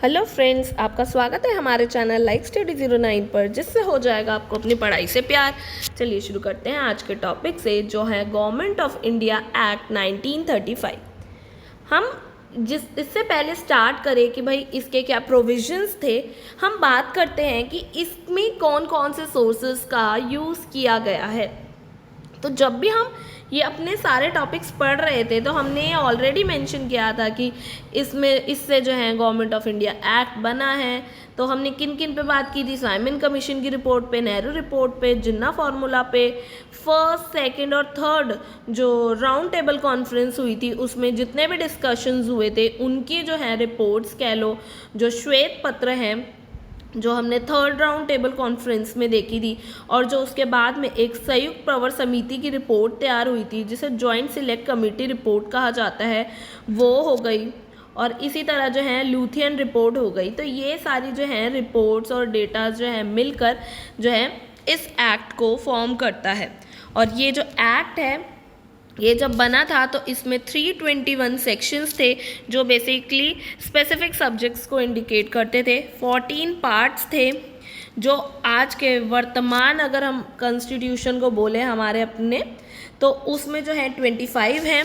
Hello friends, आपका स्वागत है हमारे चैनल लाइक स्टडी 09 पर, जिससे हो जाएगा आपको अपनी पढ़ाई से प्यार। चलिए शुरू करते हैं आज के टॉपिक से, जो है गवर्नमेंट ऑफ इंडिया एक्ट 1935। हम इससे पहले स्टार्ट करें कि भाई इसके क्या प्रोविजंस थे, हम बात करते हैं कि इसमें कौन कौन से सोर्सेज का यूज़ किया गया है। तो जब भी हम ये अपने सारे टॉपिक्स पढ़ रहे थे तो हमने ऑलरेडी मेंशन किया था कि इससे जो है गवर्नमेंट ऑफ इंडिया एक्ट बना है। तो हमने किन किन पे बात की थी? साइमन कमीशन की रिपोर्ट पे, नेहरू रिपोर्ट पे, जिन्ना फार्मूला पे, फर्स्ट, सेकंड और थर्ड जो राउंड टेबल कॉन्फ्रेंस हुई थी उसमें जितने भी डिस्कशंस हुए थे उनकी जो है रिपोर्ट्स कह लो, जो श्वेत पत्र हैं जो हमने थर्ड राउंड टेबल कॉन्फ्रेंस में देखी थी, और जो उसके बाद में एक संयुक्त प्रवर समिति की रिपोर्ट तैयार हुई थी जिसे जॉइंट सिलेक्ट कमेटी रिपोर्ट कहा जाता है, वो हो गई। और इसी तरह जो है लूथियन रिपोर्ट हो गई। तो ये सारी जो है रिपोर्ट्स और डेटा जो है मिलकर जो है इस एक्ट को फॉर्म करता है। और ये जो एक्ट है ये जब बना था तो इसमें 321 सेक्शंस थे जो बेसिकली स्पेसिफिक सब्जेक्ट्स को इंडिकेट करते थे। 14 पार्ट्स थे जो आज के वर्तमान अगर हम कॉन्स्टिट्यूशन को बोले हमारे अपने, तो उसमें जो है 25 हैं।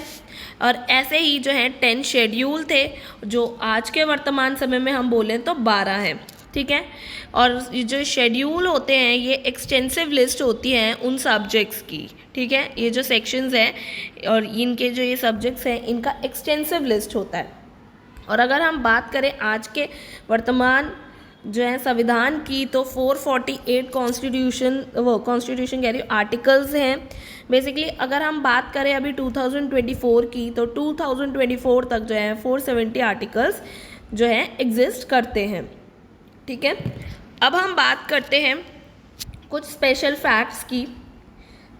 और ऐसे ही जो है 10 शेड्यूल थे जो आज के वर्तमान समय में हम बोलें तो 12 हैं। ठीक है। और जो शेड्यूल होते हैं ये एक्सटेंसिव लिस्ट होती है उन सब्जेक्ट्स की। ठीक है। ये जो सेक्शंस हैं और इनके जो ये सब्जेक्ट्स हैं इनका एक्सटेंसिव लिस्ट होता है। और अगर हम बात करें आज के वर्तमान जो है संविधान की, तो 448 कॉन्स्टिट्यूशन कह रही हूँ आर्टिकल्स हैं बेसिकली। अगर हम बात करें अभी 2024 की, तो 2024 तक जो है 470 आर्टिकल्स जो है एग्जिस्ट करते हैं। ठीक है। अब हम बात करते हैं कुछ स्पेशल फैक्ट्स की।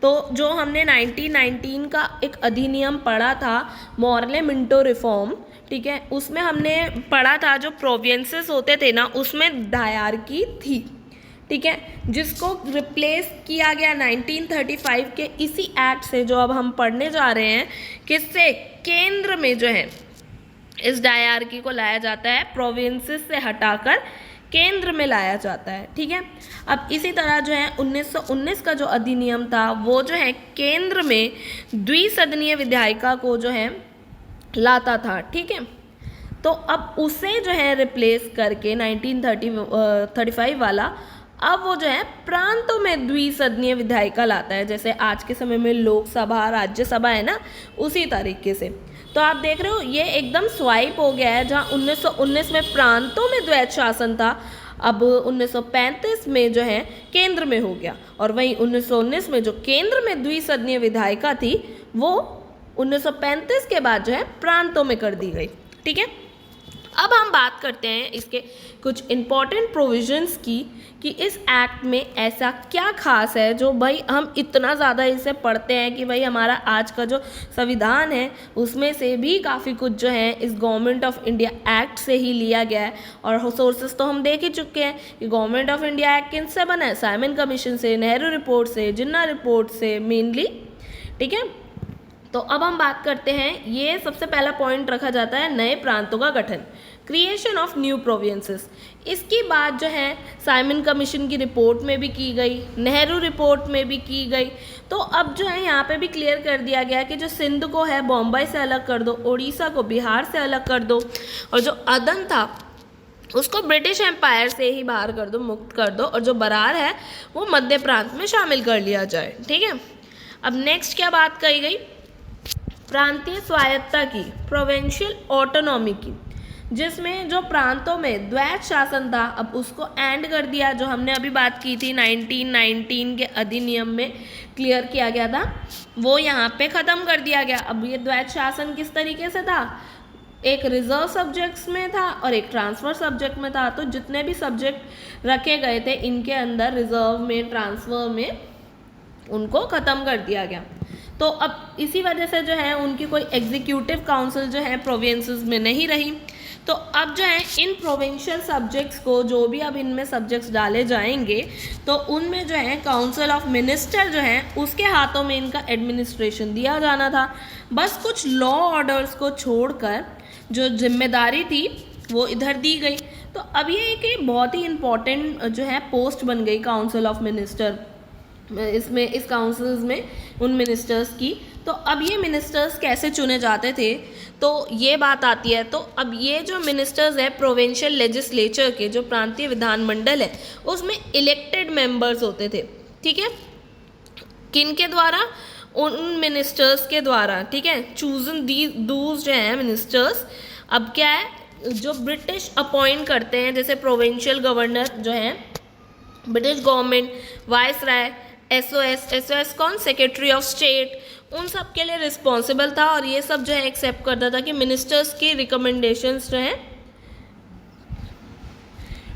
तो जो हमने 1919 का एक अधिनियम पढ़ा था, मॉर्ले मिंटो रिफॉर्म, ठीक है, उसमें हमने पढ़ा था जो प्रोविंसेस होते थे ना उसमें डायरकी थी। ठीक है। जिसको रिप्लेस किया गया 1935 के इसी एक्ट से, जो अब हम पढ़ने जा रहे हैं, किससे? केंद्र में जो है इस डायरकी को लाया जाता है, प्रोविंसेस से हटाकर केंद्र में लाया जाता है। ठीक है। अब इसी तरह जो है 1919 का जो अधिनियम था वो जो है केंद्र में द्विसदनीय विधायिका को जो है लाता था। ठीक है। तो अब उसे जो है रिप्लेस करके 1935 वाला अब वो जो है प्रांतों में द्विसदनीय विधायिका लाता है। जैसे आज के समय में लोकसभा राज्यसभा है ना, उसी तरीके से। तो आप देख रहे हो ये एकदम स्वाइप हो गया है। जहाँ 1919 में प्रांतों में द्वैत शासन था, अब 1935 में जो है केंद्र में हो गया। और वहीं 1919 में जो केंद्र में द्विसदनीय विधायिका थी वो 1935 के बाद जो है प्रांतों में कर दी गई। ठीक है। अब हम बात करते हैं इसके कुछ इम्पॉर्टेंट प्रोविजंस की, कि इस एक्ट में ऐसा क्या खास है जो भाई हम इतना ज़्यादा इसे पढ़ते हैं कि भाई हमारा आज का जो संविधान है उसमें से भी काफ़ी कुछ जो है इस गवर्नमेंट ऑफ इंडिया एक्ट से ही लिया गया है। और सोर्सेस तो हम देख ही चुके हैं कि गवर्नमेंट ऑफ इंडिया एक्ट किन से बना है? साइमन कमीशन से, नेहरू रिपोर्ट से, जिन्ना रिपोर्ट से मेनली। ठीक है। तो अब हम बात करते हैं, ये सबसे पहला पॉइंट रखा जाता है नए प्रांतों का गठन, क्रिएशन ऑफ न्यू प्रोविंसेस। इसकी बात जो है साइमन कमीशन की रिपोर्ट में भी की गई, नेहरू रिपोर्ट में भी की गई। तो अब जो है यहाँ पे भी क्लियर कर दिया गया कि जो सिंध को है बॉम्बे से अलग कर दो, उड़ीसा को बिहार से अलग कर दो, और जो अदन था उसको ब्रिटिश एम्पायर से ही बाहर कर दो, मुक्त कर दो, और जो बरार है वो मध्य प्रांत में शामिल कर लिया जाए। ठीक है। अब नेक्स्ट क्या बात कही गई? प्रांतीय स्वायत्तता की, प्रोविंशियल ऑटोनॉमी की, जिसमें जो प्रांतों में द्वैत शासन था अब उसको एंड कर दिया। जो हमने अभी बात की थी 1919 के अधिनियम में क्लियर किया गया था, वो यहाँ पे ख़त्म कर दिया गया। अब ये द्वैत शासन किस तरीके से था? एक रिजर्व सब्जेक्ट्स में था और एक ट्रांसफ़र सब्जेक्ट में था। तो जितने भी सब्जेक्ट रखे गए थे इनके अंदर रिजर्व में, ट्रांसफ़र में, उनको ख़त्म कर दिया गया। तो अब इसी वजह से जो है उनकी कोई एग्जीक्यूटिव काउंसिल जो है प्रोविंसेस में नहीं रही। तो अब जो है इन प्रोविंशियल सब्जेक्ट्स को, जो भी अब इनमें सब्जेक्ट्स डाले जाएंगे, तो उनमें जो है काउंसिल ऑफ मिनिस्टर जो है उसके हाथों में इनका एडमिनिस्ट्रेशन दिया जाना था। बस कुछ लॉ ऑर्डर्स को छोड़कर जो जिम्मेदारी थी वो इधर दी गई। तो अब ये एक बहुत ही इम्पॉर्टेंट जो है पोस्ट बन गई काउंसिल ऑफ मिनिस्टर, इसमें इस काउंसिल्स में उन मिनिस्टर्स की। तो अब ये मिनिस्टर्स कैसे चुने जाते थे, तो ये बात आती है। तो अब ये जो मिनिस्टर्स है प्रोविंशियल लेजिस्लेचर के, जो प्रांतीय विधानमंडल है, उसमें इलेक्टेड मेंबर्स होते थे, ठीक है। किन के द्वारा? उन मिनिस्टर्स के द्वारा, ठीक है। चूजन दूज जो है मिनिस्टर्स, अब क्या है, जो ब्रिटिश अपॉइंट करते हैं, जैसे प्रोविंशियल गवर्नर जो है, ब्रिटिश गवर्नमेंट, वाइस राय, एसओएस कौन, सेक्रेटरी ऑफ स्टेट, उन सब के लिए रिस्पॉन्सिबल था। और ये सब जो है एक्सेप्ट करता था कि मिनिस्टर्स की रिकमेंडेशंस जो हैं,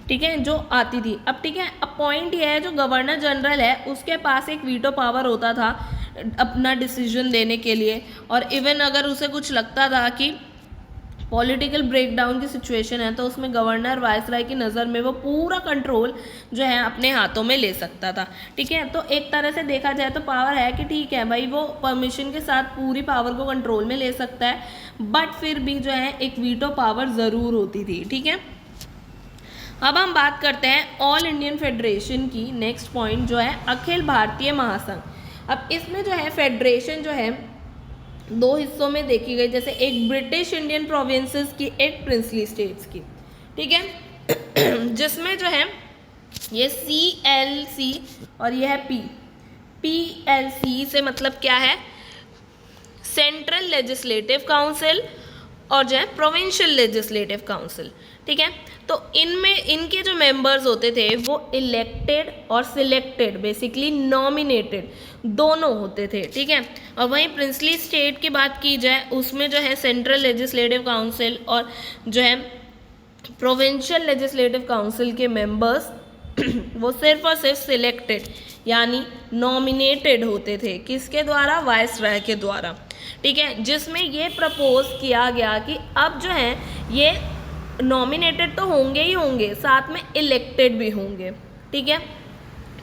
ठीक है, जो आती थी। अब ठीक है, अपॉइंट ये है, जो गवर्नर जनरल है उसके पास एक वीटो पावर होता था अपना डिसीजन देने के लिए। और इवन अगर उसे कुछ लगता था कि पॉलिटिकल ब्रेकडाउन की सिचुएशन है, तो उसमें गवर्नर वायसराय की नज़र में वो पूरा कंट्रोल जो है अपने हाथों में ले सकता था, ठीक है। तो एक तरह से देखा जाए तो पावर है कि ठीक है भाई, वो परमिशन के साथ पूरी पावर को कंट्रोल में ले सकता है, बट फिर भी जो है एक वीटो पावर ज़रूर होती थी, ठीक है। अब हम बात करते हैं ऑल इंडियन फेडरेशन की। नेक्स्ट पॉइंट जो है अखिल भारतीय महासंघ। अब इसमें जो है फेडरेशन जो है दो हिस्सों में देखी गई, जैसे एक ब्रिटिश इंडियन प्रोविंसेस की, एक प्रिंसली स्टेट्स की, ठीक है। जिसमें जो है ये CLC और ये है PLC से मतलब क्या है, सेंट्रल लेजिस्लेटिव काउंसिल और जो है प्रोविंशियल लेजिस्लेटिव काउंसिल, ठीक है। तो इनमें इनके जो मेंबर्स होते थे वो इलेक्टेड और सिलेक्टेड, बेसिकली नॉमिनेटेड दोनों होते थे, ठीक है। और वहीं प्रिंसली स्टेट की बात की जाए, उसमें जो है सेंट्रल लेजिस्लेटिव काउंसिल और जो है प्रोविंशियल लेजिस्लेटिव काउंसिल के मेंबर्स वो सिर्फ और सिर्फ सिलेक्टेड यानी नॉमिनेटेड होते थे। किसके द्वारा? वायसराय के द्वारा, ठीक है। जिसमें ये प्रपोज किया गया कि अब जो है ये नॉमिनेटेड तो होंगे ही होंगे, साथ में इलेक्टेड भी होंगे, ठीक है।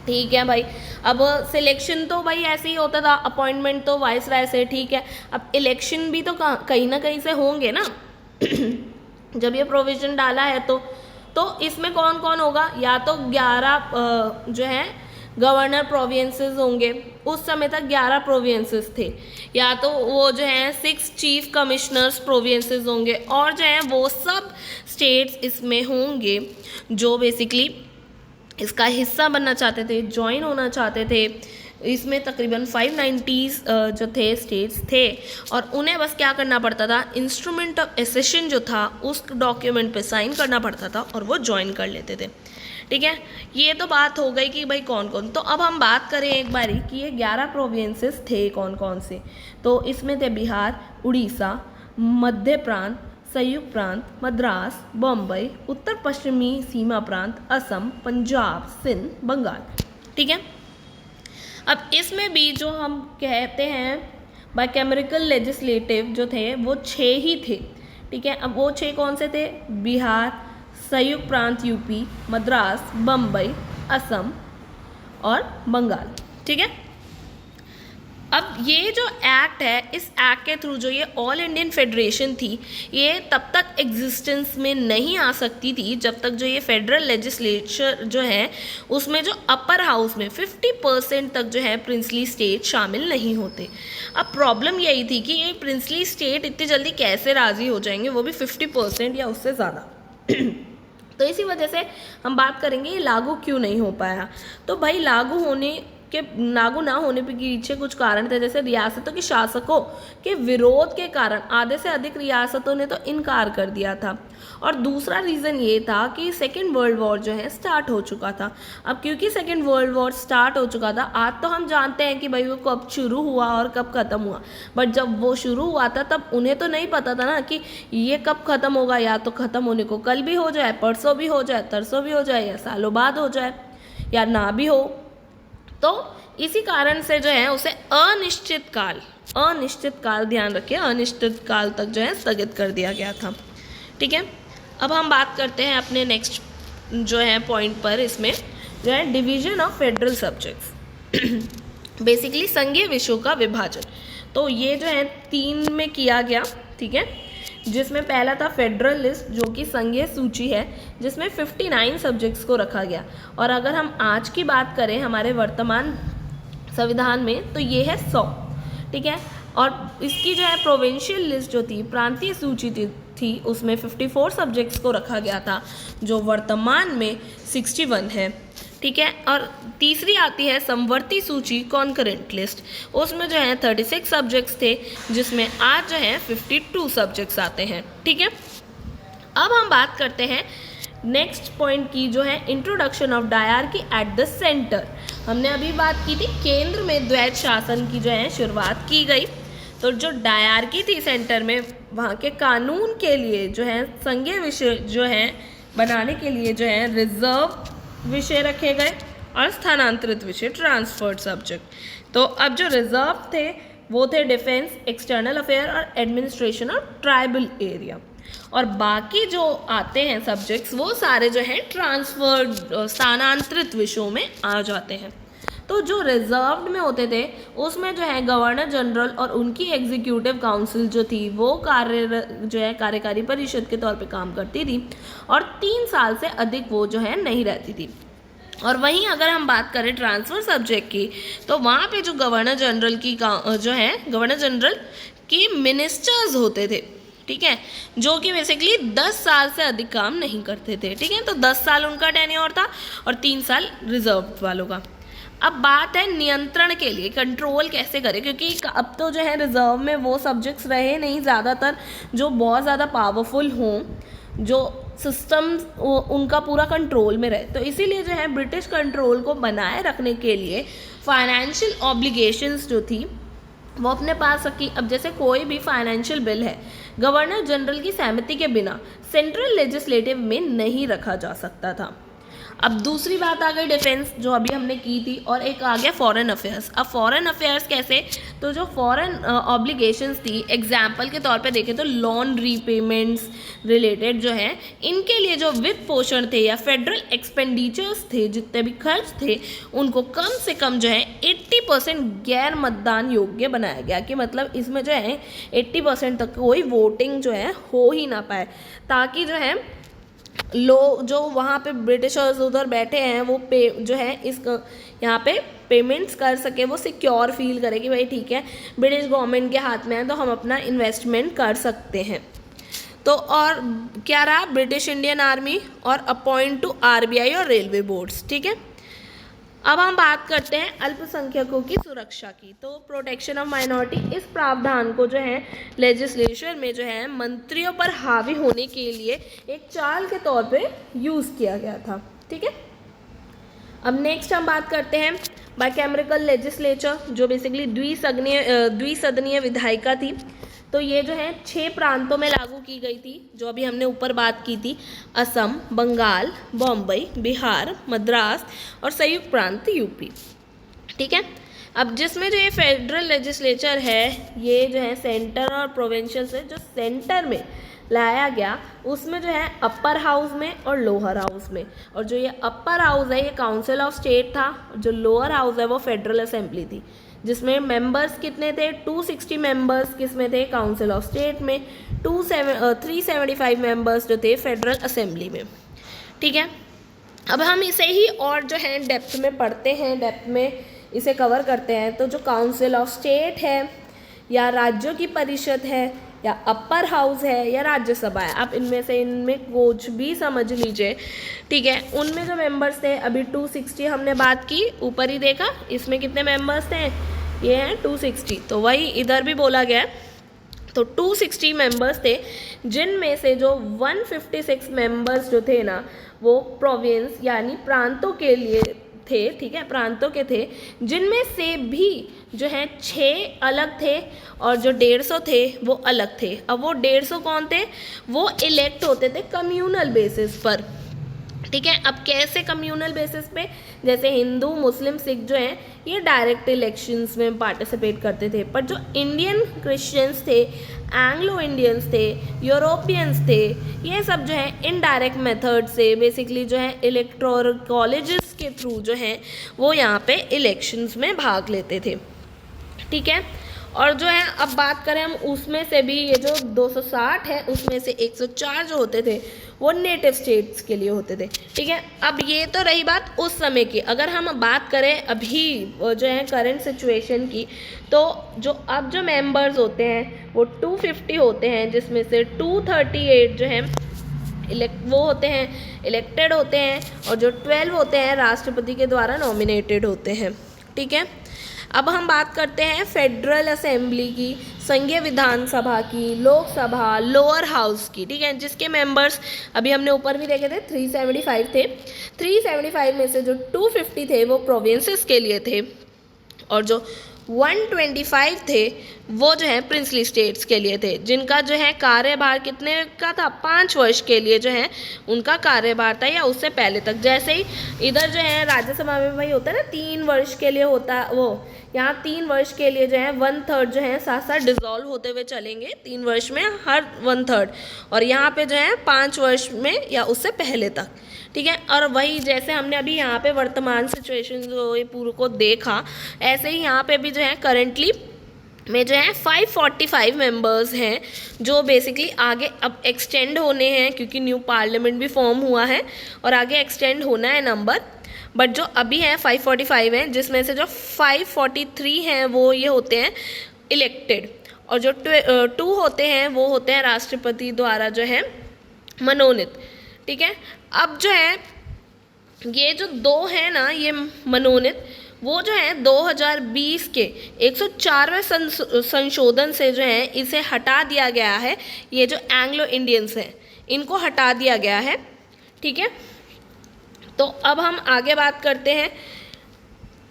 ठीक है भाई, अब सिलेक्शन तो भाई ऐसे ही होता था, अपॉइंटमेंट तो वाइसराय से, ठीक है। अब इलेक्शन भी तो कहीं ना कहीं से होंगे ना। जब ये प्रोविजन डाला है तो इसमें कौन कौन होगा? या तो 11 जो है गवर्नर प्रोविंसेस होंगे, उस समय तक 11 प्रोविंसेस थे, या तो वो जो है 6 चीफ कमिश्नर्स प्रोविंसेस होंगे, और जो है वो सब स्टेट्स इसमें होंगे जो बेसिकली इसका हिस्सा बनना चाहते थे, ज्वाइन होना चाहते थे। इसमें तकरीबन 590 जो थे स्टेट्स थे, और उन्हें बस क्या करना पड़ता था, इंस्ट्रूमेंट ऑफ एसेशन जो था उस डॉक्यूमेंट पे साइन करना पड़ता था और वो ज्वाइन कर लेते थे, ठीक है। ये तो बात हो गई कि भाई कौन कौन। तो अब हम बात करें एक बारी कि ये 11 प्रोविंसेस थे कौन कौन से। तो इसमें थे बिहार, उड़ीसा, मध्य प्रांत, संयुक्त प्रांत, मद्रास, बम्बई, उत्तर पश्चिमी सीमा प्रांत, असम, पंजाब, सिंध, बंगाल, ठीक है। अब इसमें भी जो हम कहते हैं बाइकैमरिकल लेजिस्लेटिव जो थे वो 6 ही थे, ठीक है। अब वो 6 कौन से थे? बिहार, संयुक्त प्रांत यूपी, मद्रास, बम्बई, असम और बंगाल, ठीक है। अब ये जो एक्ट है, इस एक्ट के थ्रू जो ये ऑल इंडियन फेडरेशन थी, ये तब तक एग्जिस्टेंस में नहीं आ सकती थी जब तक जो ये फेडरल लेजिस्लेचर जो है उसमें जो अपर हाउस में 50% तक जो है प्रिंसली स्टेट शामिल नहीं होते। अब प्रॉब्लम यही थी कि ये प्रिंसली स्टेट इतनी जल्दी कैसे राज़ी हो जाएंगे, वो भी 50% या उससे ज़्यादा। तो इसी वजह से हम बात करेंगे ये लागू क्यों नहीं हो पाया। तो भाई लागू ना होने के पीछे कुछ कारण थे, जैसे रियासतों के शासकों के विरोध के कारण आधे से अधिक रियासतों ने तो इनकार कर दिया था, और दूसरा रीज़न ये था कि सेकेंड वर्ल्ड वॉर जो है स्टार्ट हो चुका था। अब क्योंकि सेकेंड वर्ल्ड वॉर स्टार्ट हो चुका था, आज तो हम जानते हैं कि भाई वो कब शुरू हुआ और कब ख़त्म हुआ, बट जब वो शुरू हुआ था तब उन्हें तो नहीं पता था ना कि ये कब ख़त्म होगा। या तो ख़त्म होने को कल भी हो जाए, परसों भी हो जाए, तरसों भी हो जाए, या सालों बाद हो जाए, या ना भी हो। तो इसी कारण से जो है उसे अनिश्चित काल ध्यान रखिए, अनिश्चित काल तक जो है स्थगित कर दिया गया था, ठीक है। अब हम बात करते हैं अपने नेक्स्ट जो है पॉइंट पर, इसमें जो है division of federal subjects, basically संघीय विषयों का विभाजन। तो ये जो है 3 में किया गया, ठीक है। जिसमें पहला था फेडरल लिस्ट, जो कि संघीय सूची है, जिसमें 59 सब्जेक्ट्स को रखा गया। और अगर हम आज की बात करें हमारे वर्तमान संविधान में, तो ये है 100, ठीक है। और इसकी जो है प्रोविंशियल लिस्ट जो थी, प्रांतीय सूची थी, उसमें 54 सब्जेक्ट्स को रखा गया था, जो वर्तमान में 61 है, ठीक है। और तीसरी आती है समवर्ती सूची, कॉन्करेंट लिस्ट, उसमें जो है 36 सब्जेक्ट्स थे, जिसमें आज जो है 52 सब्जेक्ट्स आते हैं, ठीक है। अब हम बात करते हैं नेक्स्ट पॉइंट की, जो है introduction of dyarchy at the centre. हमने अभी बात की थी केंद्र में द्वैध शासन की जो है शुरुआत की गई। तो जो डायरकी थी सेंटर में, वहाँ के कानून के लिए जो है संघीय विषय जो है बनाने के लिए जो है रिजर्व विषय रखे गए और स्थानांतरित विषय, ट्रांसफर्ड सब्जेक्ट। तो अब जो रिजर्व थे वो थे डिफेंस, एक्सटर्नल अफेयर और एडमिनिस्ट्रेशन ऑफ ट्राइबल एरिया। और बाकी जो आते हैं सब्जेक्ट्स वो सारे जो है ट्रांसफर्ड, स्थानांतरित विषयों में आ जाते हैं। तो जो रिजर्व्ड में होते थे उसमें जो है गवर्नर जनरल और उनकी एग्जीक्यूटिव काउंसिल जो थी वो कार्यकारी परिषद के तौर पे काम करती थी और 3 साल से अधिक वो जो है नहीं रहती थी। और वहीं अगर हम बात करें ट्रांसफर सब्जेक्ट की, तो वहाँ पे जो गवर्नर जनरल की मिनिस्टर्स होते थे, ठीक है, जो कि बेसिकली 10 साल से अधिक काम नहीं करते थे, ठीक है। तो 10 साल उनका टेन्योर था और 3 साल रिजर्व वालों का। अब बात है नियंत्रण के लिए, कंट्रोल कैसे करें, क्योंकि अब तो जो है रिजर्व में वो सब्जेक्ट्स रहे नहीं ज़्यादातर जो बहुत ज़्यादा पावरफुल हों, जो सिस्टम उनका पूरा कंट्रोल में रहे। तो इसीलिए जो है ब्रिटिश कंट्रोल को बनाए रखने के लिए फाइनेंशियल ऑब्लिगेशंस जो थी वो अपने पास रखी। अब जैसे कोई भी फाइनेंशियल बिल है, गवर्नर जनरल की सहमति के बिना सेंट्रल लेजिस्लेटिव में नहीं रखा जा सकता था। अब दूसरी बात आ गई डिफेंस, जो अभी हमने की थी, और एक आ गया फॉरेन अफेयर्स। अब फॉरेन अफेयर्स कैसे, तो जो फॉरेन ऑब्लिगेशंस थी, एग्जाम्पल के तौर पे देखें तो लोन रीपेमेंट्स रिलेटेड जो है, इनके लिए जो वित्त पोषण थे या फेडरल एक्सपेंडिचर्स थे, जितने भी खर्च थे, उनको कम से कम जो है 80% गैर मतदान योग्य बनाया गया, कि मतलब इसमें जो है 80% तक कोई वोटिंग जो है हो ही ना पाए, ताकि जो है लोग जो वहाँ पे ब्रिटिशर्स उधर बैठे हैं वो जो है इस यहाँ पे पेमेंट्स कर सके, वो सिक्योर फील करे कि भाई ठीक है ब्रिटिश गवर्नमेंट के हाथ में है तो हम अपना इन्वेस्टमेंट कर सकते हैं। तो और क्या रहा, ब्रिटिश इंडियन आर्मी और अपॉइंट टू आरबीआई और रेलवे बोर्ड्स, ठीक है। अब हम बात करते हैं अल्पसंख्यकों की सुरक्षा की। तो प्रोटेक्शन ऑफ माइनॉरिटी, इस प्रावधान को जो है लेजिस्लेशन में जो है मंत्रियों पर हावी होने के लिए एक चाल के तौर पे यूज़ किया गया था, ठीक है। अब नेक्स्ट हम बात करते हैं बाइकैमरिकल लेजिस्लेचर, जो बेसिकली द्विसदनीय विधायिका थी। तो ये जो है 6 प्रांतों में लागू की गई थी, जो अभी हमने ऊपर बात की थी, असम, बंगाल, बम्बई, बिहार, मद्रास और संयुक्त प्रांत यूपी, ठीक है। अब जिसमें जो ये फेडरल लेजिस्लेचर है, ये जो है सेंटर और प्रोविंशियल से जो सेंटर में लाया गया, उसमें जो है अपर हाउस में और लोअर हाउस में, और जो ये अपर हाउस है ये काउंसिल ऑफ स्टेट था, जो लोअर हाउस है वो फेडरल असेंबली थी, जिसमें मेंबर्स कितने थे, 260 मेंबर्स किसमें थे, काउंसिल ऑफ स्टेट में, 375 मेंबर्स जो थे फेडरल असेंबली में, ठीक है। अब हम इसे ही और जो है डेप्थ में पढ़ते हैं, डेप्थ में इसे कवर करते हैं। तो जो काउंसिल ऑफ स्टेट है या राज्यों की परिषद है या अपर हाउस है या राज्यसभा है, आप इनमें कुछ भी समझ लीजिए, ठीक है। उनमें जो मेंबर्स थे, अभी 260 हमने बात की, ऊपर ही देखा, इसमें कितने मेंबर्स थे, ये हैं 260, तो वही इधर भी बोला गया। तो 260 मेंबर्स थे, जिनमें से जो 156 मेंबर्स जो थे ना, वो प्रोविंस यानी प्रांतों के लिए थे, ठीक है, प्रांतों के थे, जिनमें से भी जो है 6 अलग थे और जो 150 थे वो अलग थे। अब वो 150 कौन थे, वो इलेक्ट होते थे कम्यूनल बेसिस पर, ठीक है। अब कैसे कम्यूनल बेसिस पे, जैसे हिंदू, मुस्लिम, सिख जो हैं ये डायरेक्ट इलेक्शंस में पार्टिसिपेट करते थे, पर जो इंडियन क्रिश्चियंस थे, एंग्लो इंडियंस थे, यूरोपियंस थे, ये सब जो है इनडायरेक्ट मेथड से बेसिकली जो है इलेक्टोरल कॉलेजेस के थ्रू जो है वो यहाँ पे इलेक्शंस में भाग लेते थे, ठीक है। और जो है अब बात करें हम उसमें से भी, ये जो 260 है उसमें से 104 जो होते थे वो नेटिव स्टेट्स के लिए होते थे, ठीक है। अब ये तो रही बात उस समय की। अगर हम बात करें अभी जो है करंट सिचुएशन की, तो जो अब जो मेंबर्स होते हैं वो 250 होते हैं, जिसमें से 238 जो है वो होते हैं इलेक्टेड होते हैं, और जो 12 होते हैं राष्ट्रपति के द्वारा नॉमिनेटेड होते हैं, ठीक है। अब हम बात करते हैं फेडरल असेंबली की, संघीय विधानसभा की, लोकसभा, लोअर हाउस की, ठीक है, जिसके मेंबर्स अभी हमने ऊपर भी देखे थे 375 थे। 375 में से जो 250 थे वो प्रोविंसेस के लिए थे, और जो 125 थे वो जो है प्रिंसली स्टेट्स के लिए थे, जिनका जो है कार्यभार कितने का था, 5 वर्ष के लिए जो है उनका कार्यभार था, या उससे पहले तक। जैसे ही इधर जो है राज्यसभा में भाई होता है ना 3 वर्ष के लिए होता, वो यहाँ 3 वर्ष के लिए जो है 1/3 जो है साथ साथ डिसॉल्व होते हुए चलेंगे, 3 वर्ष में हर 1/3, और यहाँ पे जो है 5 वर्ष में या उससे पहले तक, ठीक है। और वही जैसे हमने अभी यहाँ पे वर्तमान सिचुएशन जो ये पूरे को देखा, ऐसे ही यहाँ पे भी जो है करेंटली में जो है 545 मेंबर्स हैं, जो बेसिकली आगे अब एक्सटेंड होने हैं, क्योंकि न्यू पार्लियामेंट भी फॉर्म हुआ है और आगे एक्सटेंड होना है नंबर। बट जो अभी है 545 हैं, जिसमें से जो 543 हैं वो ये होते हैं इलेक्टेड, और जो 2 होते हैं वो होते हैं राष्ट्रपति द्वारा जो है मनोनीत, ठीक है। अब जो है ये जो 2 हैं ना ये मनोनीत, वो जो है 2020 के 104वें संशोधन से जो है इसे हटा दिया गया है। ये जो एंग्लो इंडियंस हैं इनको हटा दिया गया है, ठीक है। तो अब हम आगे बात करते हैं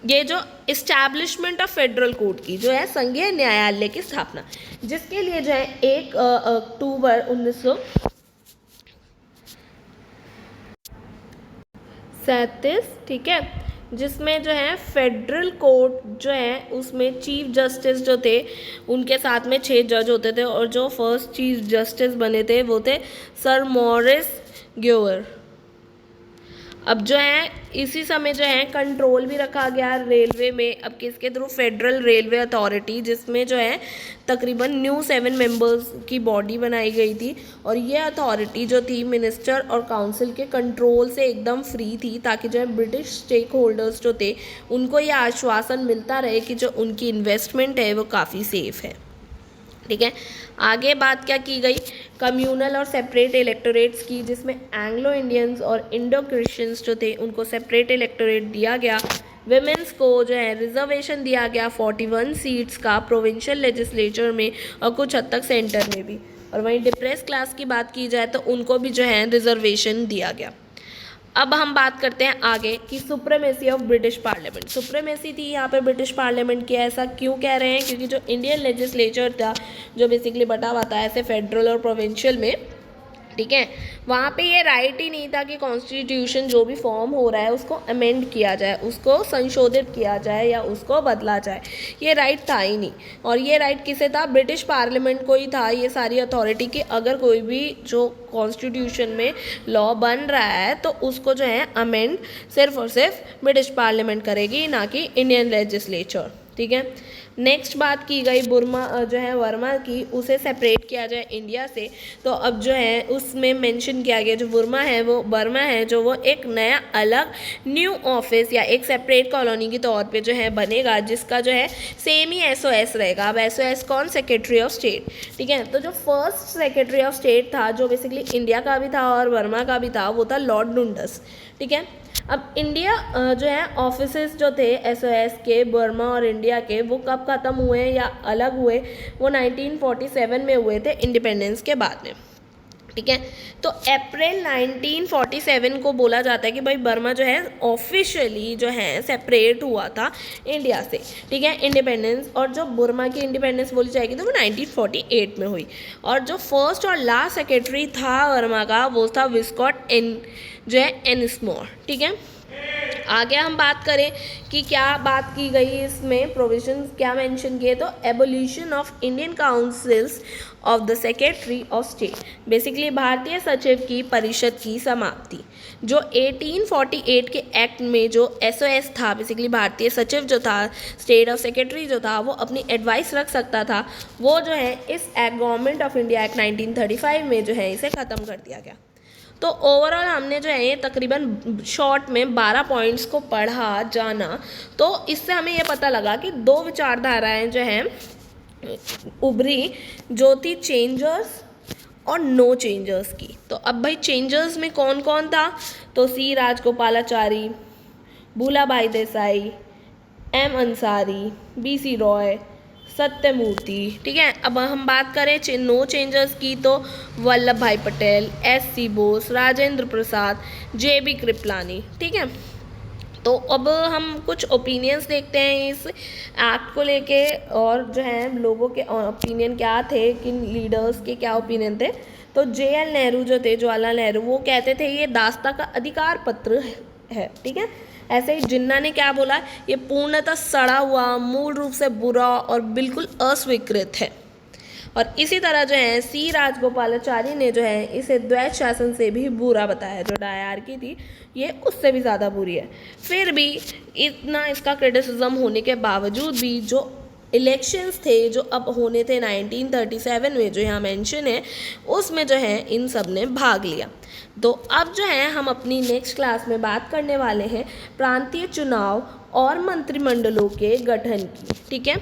ये जो इस्टेब्लिशमेंट ऑफ फेडरल कोर्ट की, जो है संघीय न्यायालय की स्थापना, जिसके लिए जो है 1 अक्टूबर 1937, ठीक है, जिसमें जो है फेडरल कोर्ट जो है उसमें चीफ जस्टिस जो थे उनके साथ में 6 जज होते थे, और जो फर्स्ट चीफ जस्टिस बने थे वो थे सर मॉरिस ग्योवर। अब जो है इसी समय जो है कंट्रोल भी रखा गया रेलवे में, अब किसके थ्रू, फेडरल रेलवे अथॉरिटी, जिसमें जो है तकरीबन न्यू 7 मेंबर्स की बॉडी बनाई गई थी, और ये अथॉरिटी जो थी मिनिस्टर और काउंसिल के कंट्रोल से एकदम फ्री थी, ताकि जो है ब्रिटिश स्टेक होल्डर्स जो थे उनको ये आश्वासन मिलता रहे कि जो उनकी इन्वेस्टमेंट है वो काफ़ी सेफ है, ठीक है। आगे बात क्या की गई, कम्यूनल और सेपरेट इलेक्टोरेट्स की, जिसमें एंग्लो इंडियंस और इंडो क्रिश्चियंस जो थे उनको सेपरेट इलेक्टोरेट दिया गया। विमेंस को जो है रिजर्वेशन दिया गया 41 सीट्स का प्रोविंशियल लेजिस्लेचर में, और कुछ हद तक सेंटर में भी। और वहीं डिप्रेस क्लास की बात की जाए तो उनको भी जो है रिजर्वेशन दिया गया। अब हम बात करते हैं आगे कि supremacy of British parliament. Supremacy थी यहाँ पे ब्रिटिश पार्लियामेंट की, ऐसा क्यों कह रहे हैं, क्योंकि जो इंडियन लेजिस्लेचर था जो बेसिकली बटा हुआ था ऐसे फेडरल और प्रोविंशियल में, ठीक है, वहाँ पे ये राइट ही नहीं था कि कॉन्स्टिट्यूशन जो भी फॉर्म हो रहा है उसको अमेंड किया जाए, उसको संशोधित किया जाए या उसको बदला जाए, ये राइट था ही नहीं। और ये राइट किसे था, ब्रिटिश पार्लियामेंट को ही था ये सारी अथॉरिटी की, अगर कोई भी जो कॉन्स्टिट्यूशन में लॉ बन रहा है तो उसको जो है अमेंड सिर्फ और सिर्फ ब्रिटिश पार्लियामेंट करेगी, ना कि इंडियन लेजिस्लेचर, ठीक है। नेक्स्ट बात की गई वर्मा की, उसे सेपरेट किया जाए इंडिया से। तो अब जो है उसमें मेंशन किया गया जो वर्मा है जो वो एक नया अलग न्यू ऑफिस या एक सेपरेट कॉलोनी के तौर पे जो है बनेगा, जिसका जो है सेम ही SOS रहेगा। अब SOS कौन, सेक्रेटरी ऑफ स्टेट, ठीक है। तो जो फर्स्ट सेक्रेटरी ऑफ स्टेट था जो बेसिकली इंडिया का भी था और वर्मा का भी था, वो था लॉर्ड डुंडस, ठीक है। अब इंडिया जो है ऑफिसेस जो थे SOS के, बर्मा और इंडिया के, वो कब ख़त्म हुए या अलग हुए, वो 1947 में हुए थे इंडिपेंडेंस के बाद में, ठीक है। तो अप्रैल 1947 को बोला जाता है कि भाई बर्मा जो है ऑफिशियली जो है सेपरेट हुआ था इंडिया से, ठीक है, इंडिपेंडेंस। और जो बर्मा की इंडिपेंडेंस बोली जाएगी तो वो 1948 में हुई। और जो फर्स्ट और लास्ट सेक्रेटरी था बर्मा का वो था विस्कॉट एनस्मोर, ठीक है। आगे हम बात करें कि क्या बात की गई इसमें, प्रोविजंस क्या मेंशन किए, तो abolition of Indian councils of the secretary of state, basically भारतीय सचिव की परिषद की समाप्ति। जो 1848 के एक्ट में जो एसओएस था, बेसिकली भारतीय सचिव जो था, स्टेट ऑफ सेक्रेटरी जो था, वो अपनी एडवाइस रख सकता था, वो जो है इस act government of India act 1935 में जो है इसे ख़त्म कर दिया गया। तो ओवरऑल हमने जो है ये तकरीबन शॉर्ट में 12 पॉइंट्स को पढ़ा जाना, तो इससे हमें ये पता लगा कि दो विचारधाराएं जो हैं उभरी, जो थी चेंजर्स और नो चेंजर्स की। तो अब भाई चेंजर्स में कौन कौन था, तो सी राजगोपालाचारी, भूलाभाई देसाई, एम अंसारी, बीसी रॉय, सत्यमूर्ति। ठीक है, अब हम बात करें नो चेंजर्स की, तो वल्लभ भाई पटेल, एस.सी. बोस, राजेंद्र प्रसाद, जे.बी. कृपलानी। ठीक है, तो अब हम कुछ ओपिनियंस देखते हैं इस एक्ट को लेके, और जो है लोगों के ओपिनियन क्या थे, किन लीडर्स के क्या ओपिनियन थे। तो जे.एल. नेहरू जो थे, जवाहरलाल नेहरू, वो कहते थे ये दास्ता का अधिकार पत्र है। ठीक है, ऐसे ही जिन्ना ने क्या बोला, ये पूर्णतः सड़ा हुआ, मूल रूप से बुरा और बिल्कुल अस्वीकृत है। और इसी तरह जो है सी राजगोपालाचारी ने जो है इसे द्वैत शासन से भी बुरा बताया, जो डायरकी थी ये उससे भी ज़्यादा बुरी है। फिर भी इतना इसका क्रिटिसिज्म होने के बावजूद भी जो इलेक्शंस थे जो अब होने थे 1937 में, जो यहाँ मेंशन है, उसमें जो है इन सब ने भाग लिया। तो अब जो है हम अपनी नेक्स्ट क्लास में बात करने वाले हैं प्रांतीय चुनाव और मंत्रिमंडलों के गठन की। ठीक है,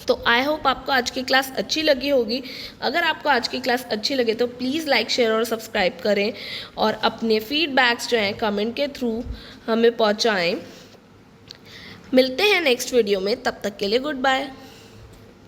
तो आई होप आपको आज की क्लास अच्छी लगी होगी। अगर आपको आज की क्लास अच्छी लगे तो प्लीज़ लाइक, शेयर और सब्सक्राइब करें, और अपने फीडबैक्स जो हैं कमेंट के थ्रू हमें पहुंचाएं। मिलते हैं नेक्स्ट वीडियो में, तब तक के लिए गुड बाय।